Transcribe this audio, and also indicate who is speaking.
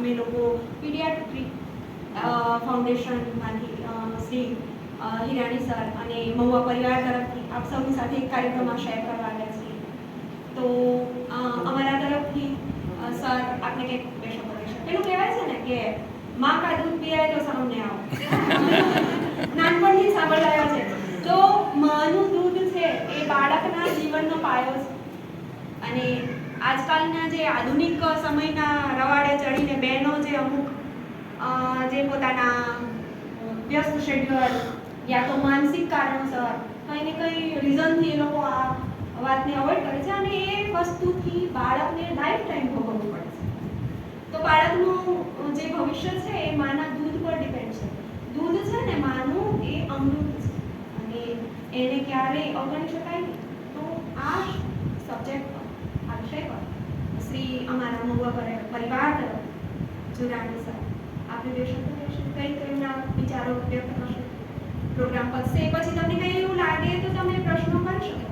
Speaker 1: અમે લોકો paediatric ફાઉન્ડેશનમાંથી Shri Hirani sir અને મહુવા પરિવાર તરફથી આપ સૌની સાથે એક કાર્યક્રમ શેર કરવા આવ્યા છીએ. તો અમારા તરફથી સર આપને કંઈક બે શબ્દો કહેશે. પેલું કહેવાય છે ને કે માં કા દૂધ પીએ તો સામને આવો. નાનપણથી સાંભળાયો છે. તો માનું દૂધ છે એ બાળકના જીવનનો પાયો છે. અને આજકાલના જે આધુનિક સમયના રવાડે ચડીને બહેનો જે અમુક જે પોતાના વ્યસ્ત શેડ્યુલ યા તો માનસિક કારણોસર કંઈ ને કંઈ રીઝનથી એ લોકો આ વાતને અવોઇડ કરે છે અને એ વસ્તુથી બાળકને લાઈફ ટાઈમ ભોગવવું પડે છે. તો બાળકનું જે ભવિષ્ય છે એ માના દૂધ પર ડિપેન્ડ છે. દૂધ છે ને માનું એ અમૃત છે અને એને ક્યારેય અવગણી શકાય નહીં. તો આ સબ્જેક્ટ પર આ વિષય પર શ્રી અમારા મહુવા પરિવાર તરફ જુરાણી સર આપણે બે શબ્દો કહેશું, કંઈક એમના વિચારો વ્યક્ત કરશો. પ્રોગ્રામ પતશે પછી તમને કંઈ એવું લાગે તો તમે પ્રશ્નો કરી શકો.